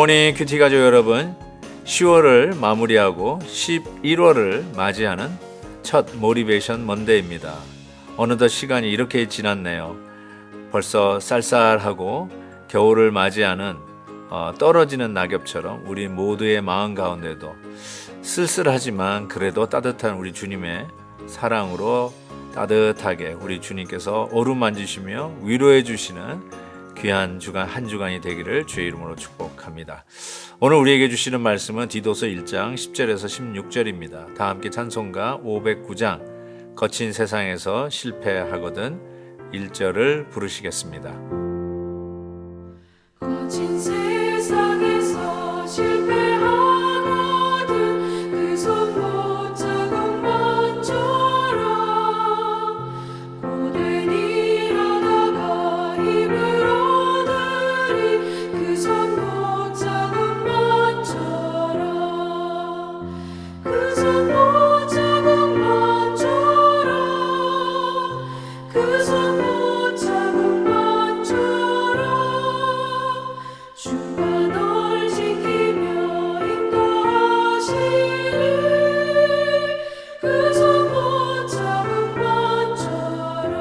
굿모닝 큐티 가족 여러분, 10월을 마무리하고 11월을 맞이하는 첫 모티베이션 먼데이입니다. 어느덧 시간이 이렇게 지났네요. 벌써 쌀쌀하고 겨울을 맞이하는 떨어지는 낙엽처럼 우리 모두의 마음 가운데도 쓸쓸하지만 그래도 따뜻한 우리 주님의 사랑으로 따뜻하게 우리 주님께서 어루만지시며 위로해 주시는 귀한 주간 한 주간이 되기를 주의 이름으로 축복합니다. 오늘 우리에게 주시는 말씀은 디도서 1장 10절에서 16절입니다. 다 함께 찬송가 509장 거친 세상에서 실패하거든 1절을 부르시겠습니다. 거친 세상에서 실패하거든 그 손 못 잡은 것처럼 고된 일하다가 힘을 얻으리 그 손 못 잡은 것처럼 그 손 못 잡은 것처럼 그 손 못 잡은 것처럼 주가 널 지키며 인도하시리 그 손 못 잡은 것처럼.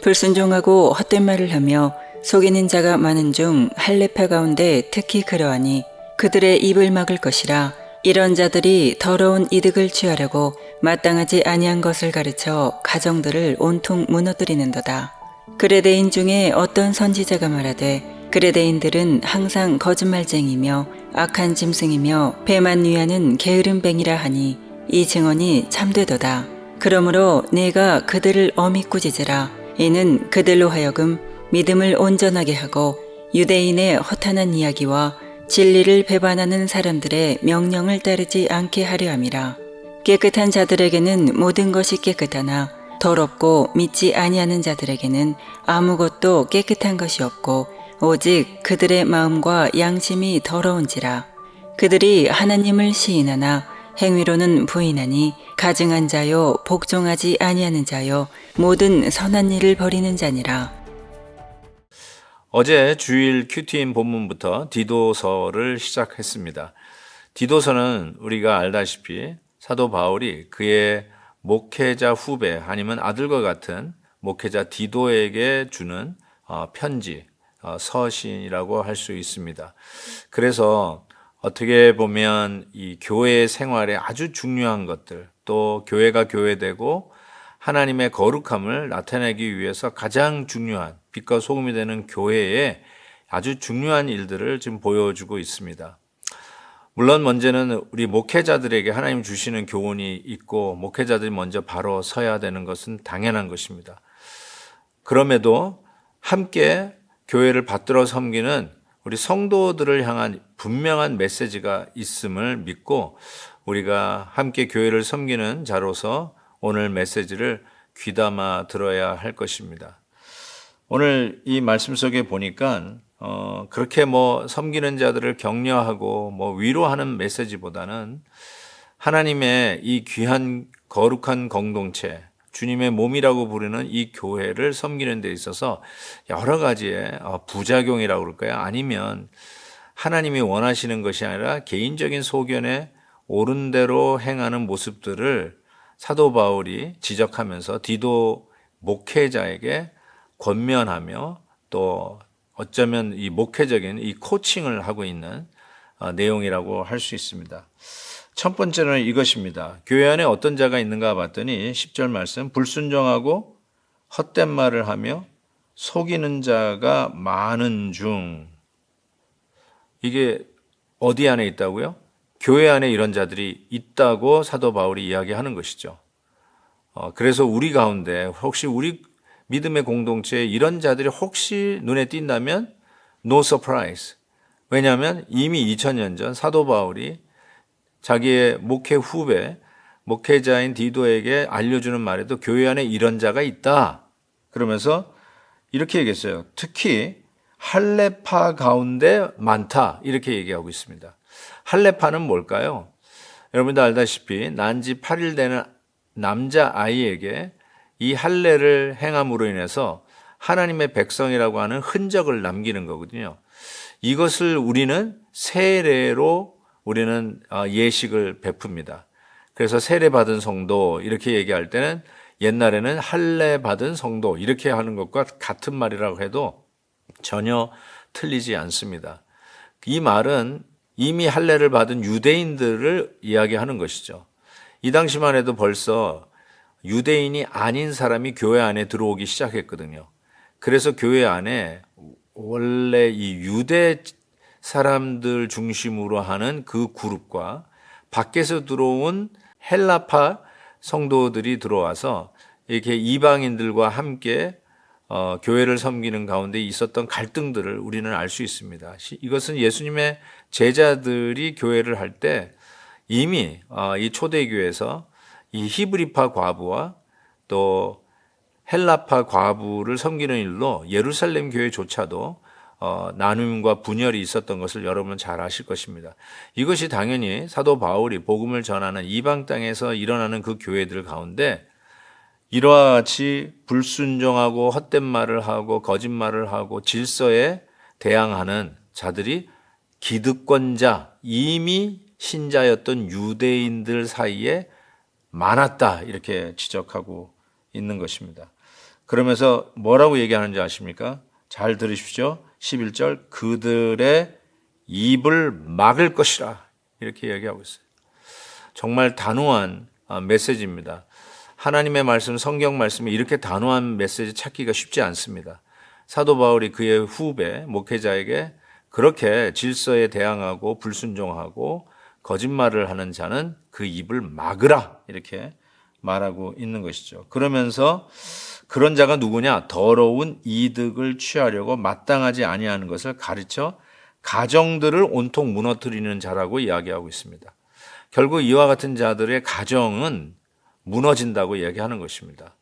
불순종하고 헛된 말을 하며 속이는 자가 많은 중 할례파 가운데 특히 그러하니 그들의 입을 막을 것이라. 이런 자들이 더러운 이득을 취하려고 마땅하지 아니한 것을 가르쳐 가정들을 온통 무너뜨리는도다. 그레데인 중에 어떤 선지자가 말하되 그레데인들은 항상 거짓말쟁이며 악한 짐승이며 배만 위하는 게으름뱅이라 하니 이 증언이 참되도다. 그러므로 내가 그들을 엄히 꾸짖으라. 이는 그들로 하여금 믿음을 온전하게 하고 유대인의 허탄한 이야기와 진리를 배반하는 사람들의 명령을 따르지 않게 하려 함이라. 깨끗한 자들에게는 모든 것이 깨끗하나 더럽고 믿지 아니하는 자들에게는 아무것도 깨끗한 것이 없고 오직 그들의 마음과 양심이 더러운지라. 그들이 하나님을 시인하나 행위로는 부인하니 가증한 자요 복종하지 아니하는 자요 모든 선한 일을 버리는 자니라. 어제 주일 큐티인 본문부터 디도서를 시작했습니다. 디도서는 우리가 알다시피 사도 바울이 그의 목회자 후배 아니면 아들과 같은 목회자 디도에게 주는 편지, 서신이라고 할 수 있습니다. 그래서 어떻게 보면 이 교회 생활에 아주 중요한 것들, 또 교회가 교회되고 하나님의 거룩함을 나타내기 위해서 가장 중요한 빛과 소금이 되는 교회에 아주 중요한 일들을 지금 보여주고 있습니다. 물론 먼저는 우리 목회자들에게 하나님 주시는 교훈이 있고 목회자들이 먼저 바로 서야 되는 것은 당연한 것입니다. 그럼에도 함께 교회를 받들어 섬기는 우리 성도들을 향한 분명한 메시지가 있음을 믿고 우리가 함께 교회를 섬기는 자로서 오늘 메시지를 귀담아 들어야 할 것입니다. 오늘 이 말씀 속에 보니까 그렇게 섬기는 자들을 격려하고 위로하는 메시지보다는 하나님의 이 귀한 거룩한 공동체, 주님의 몸이라고 부르는 이 교회를 섬기는 데 있어서 여러 가지의 부작용이라고 그럴까요? 아니면 하나님이 원하시는 것이 아니라 개인적인 소견에 옳은 대로 행하는 모습들을 사도 바울이 지적하면서 디도 목회자에게 권면하며 또 어쩌면 이 목회적인 이 코칭을 하고 있는 내용이라고 할 수 있습니다. 첫 번째는 이것입니다. 교회 안에 어떤 자가 있는가 봤더니 10절 말씀, 불순종하고 헛된 말을 하며 속이는 자가 많은 중. 이게 어디 안에 있다고요? 교회 안에 이런 자들이 있다고 사도 바울이 이야기하는 것이죠. 그래서 우리 가운데 혹시 우리 믿음의 공동체에 이런 자들이 혹시 눈에 띈다면 no surprise. 왜냐하면 이미 2000년 전 사도 바울이 자기의 목회 후배, 목회자인 디도에게 알려주는 말에도 교회 안에 이런 자가 있다. 그러면서 이렇게 얘기했어요. 특히 할례파 가운데 많다. 이렇게 얘기하고 있습니다. 할례파는 뭘까요? 여러분도 알다시피 난지 8일 되는 남자아이에게 이 할례를 행함으로 인해서 하나님의 백성이라고 하는 흔적을 남기는 거거든요. 이것을 우리는 세례로 우리는 예식을 베풉니다. 그래서 세례 받은 성도 이렇게 얘기할 때는 옛날에는 할례 받은 성도 이렇게 하는 것과 같은 말이라고 해도 전혀 틀리지 않습니다. 이 말은 이미 할례를 받은 유대인들을 이야기하는 것이죠. 이 당시만 해도 벌써 유대인이 아닌 사람이 교회 안에 들어오기 시작했거든요. 그래서 교회 안에 원래 이 유대 사람들 중심으로 하는 그 그룹과 밖에서 들어온 헬라파 성도들이 들어와서 이렇게 이방인들과 함께 교회를 섬기는 가운데 있었던 갈등들을 우리는 알 수 있습니다. 이것은 예수님의 제자들이 교회를 할 때 이미 이 초대교회에서 이 히브리파 과부와 또 헬라파 과부를 섬기는 일로 예루살렘 교회조차도 나눔과 분열이 있었던 것을 여러분은 잘 아실 것입니다. 이것이 당연히 사도 바울이 복음을 전하는 이방 땅에서 일어나는 그 교회들 가운데 이와 같이 불순종하고 헛된 말을 하고 거짓말을 하고 질서에 대항하는 자들이 기득권자, 이미 신자였던 유대인들 사이에 많았다 이렇게 지적하고 있는 것입니다. 그러면서 뭐라고 얘기하는지 아십니까? 잘 들으십시오. 11절 그들의 입을 막을 것이라 이렇게 얘기하고 있어요. 정말 단호한 메시지입니다. 하나님의 말씀, 성경 말씀에 이렇게 단호한 메시지 찾기가 쉽지 않습니다. 사도 바울이 그의 후배 목회자에게 그렇게 질서에 대항하고 불순종하고 거짓말을 하는 자는 그 입을 막으라 이렇게 말하고 있는 것이죠. 그러면서 그런 자가 누구냐? 더러운 이득을 취하려고 마땅하지 아니하는 것을 가르쳐 가정들을 온통 무너뜨리는 자라고 이야기하고 있습니다. 결국 이와 같은 자들의 가정은 무너진다고 이야기하는 것입니다.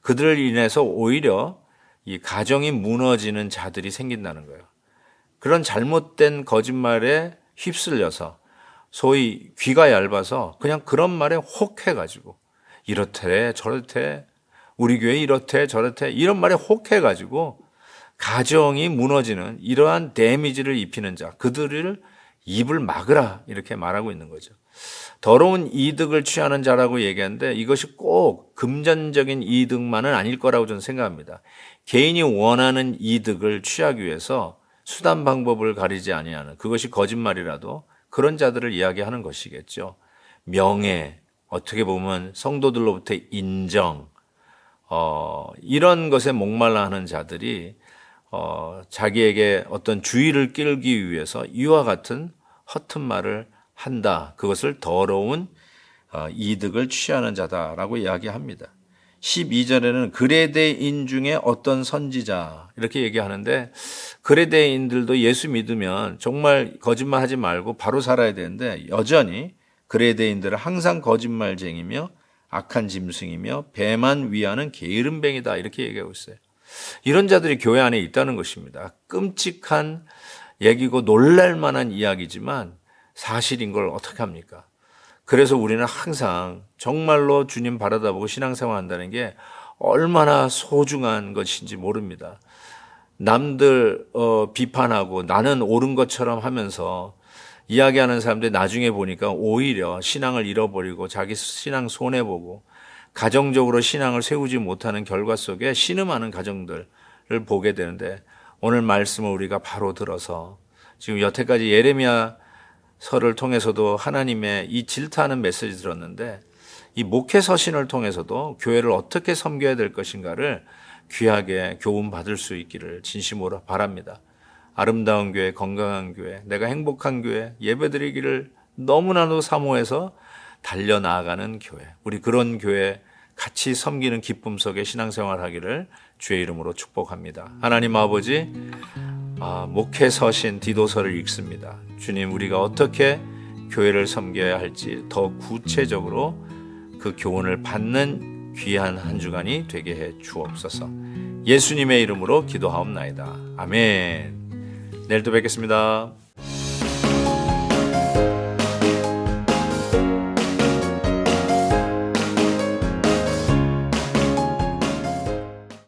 그들을 인해서 오히려 이 가정이 무너지는 자들이 생긴다는 거예요. 그런 잘못된 거짓말에 휩쓸려서 소위 귀가 얇아서 그냥 그런 말에 혹해가지고 이렇대 저렇대 우리 교회 이렇대 저렇대 이런 말에 혹해가지고 가정이 무너지는 이러한 데미지를 입히는 자 그들을 입을 막으라 이렇게 말하고 있는 거죠. 더러운 이득을 취하는 자라고 얘기하는데 이것이 꼭 금전적인 이득만은 아닐 거라고 저는 생각합니다. 개인이 원하는 이득을 취하기 위해서 수단 방법을 가리지 아니하는 그것이 거짓말이라도 그런 자들을 이야기하는 것이겠죠. 명예, 어떻게 보면 성도들로부터 인정, 이런 것에 목말라 하는 자들이 자기에게 어떤 주의를 끌기 위해서 이와 같은 허튼 말을 한다. 그것을 더러운 이득을 취하는 자다라고 이야기합니다. 12절에는 그레데인 중에 어떤 선지자 이렇게 얘기하는데 그레데인들도 예수 믿으면 정말 거짓말하지 말고 바로 살아야 되는데 여전히 그레데인들은 항상 거짓말쟁이며 악한 짐승이며 배만 위하는 게으름뱅이다 이렇게 얘기하고 있어요. 이런 자들이 교회 안에 있다는 것입니다. 끔찍한 얘기고 놀랄 만한 이야기지만 사실인 걸 어떻게 합니까? 그래서 우리는 항상 정말로 주님 바라다보고 신앙생활 한다는 게 얼마나 소중한 것인지 모릅니다. 남들 비판하고 나는 옳은 것처럼 하면서 이야기하는 사람들 나중에 보니까 오히려 신앙을 잃어버리고 자기 신앙 손해보고 가정적으로 신앙을 세우지 못하는 결과 속에 신음하는 가정들을 보게 되는데 오늘 말씀을 우리가 바로 들어서 지금 여태까지 예레미야 서를 통해서도 하나님의 이 질타하는 메시지 들었는데 이 목회 서신을 통해서도 교회를 어떻게 섬겨야 될 것인가를 귀하게 교훈 받을 수 있기를 진심으로 바랍니다. 아름다운 교회, 건강한 교회, 내가 행복한 교회, 예배드리기를 너무나도 사모해서 달려나가는 교회, 우리 그런 교회 같이 섬기는 기쁨 속에 신앙생활 하기를 주의 이름으로 축복합니다. 하나님 아버지, 목회 서신 디도서를 읽습니다. 주님, 우리가 어떻게 교회를 섬겨야 할지 더 구체적으로 그 교훈을 받는 귀한 한 주간이 되게 해 주옵소서. 예수님의 이름으로 기도하옵나이다. 아멘. 내일 또 뵙겠습니다.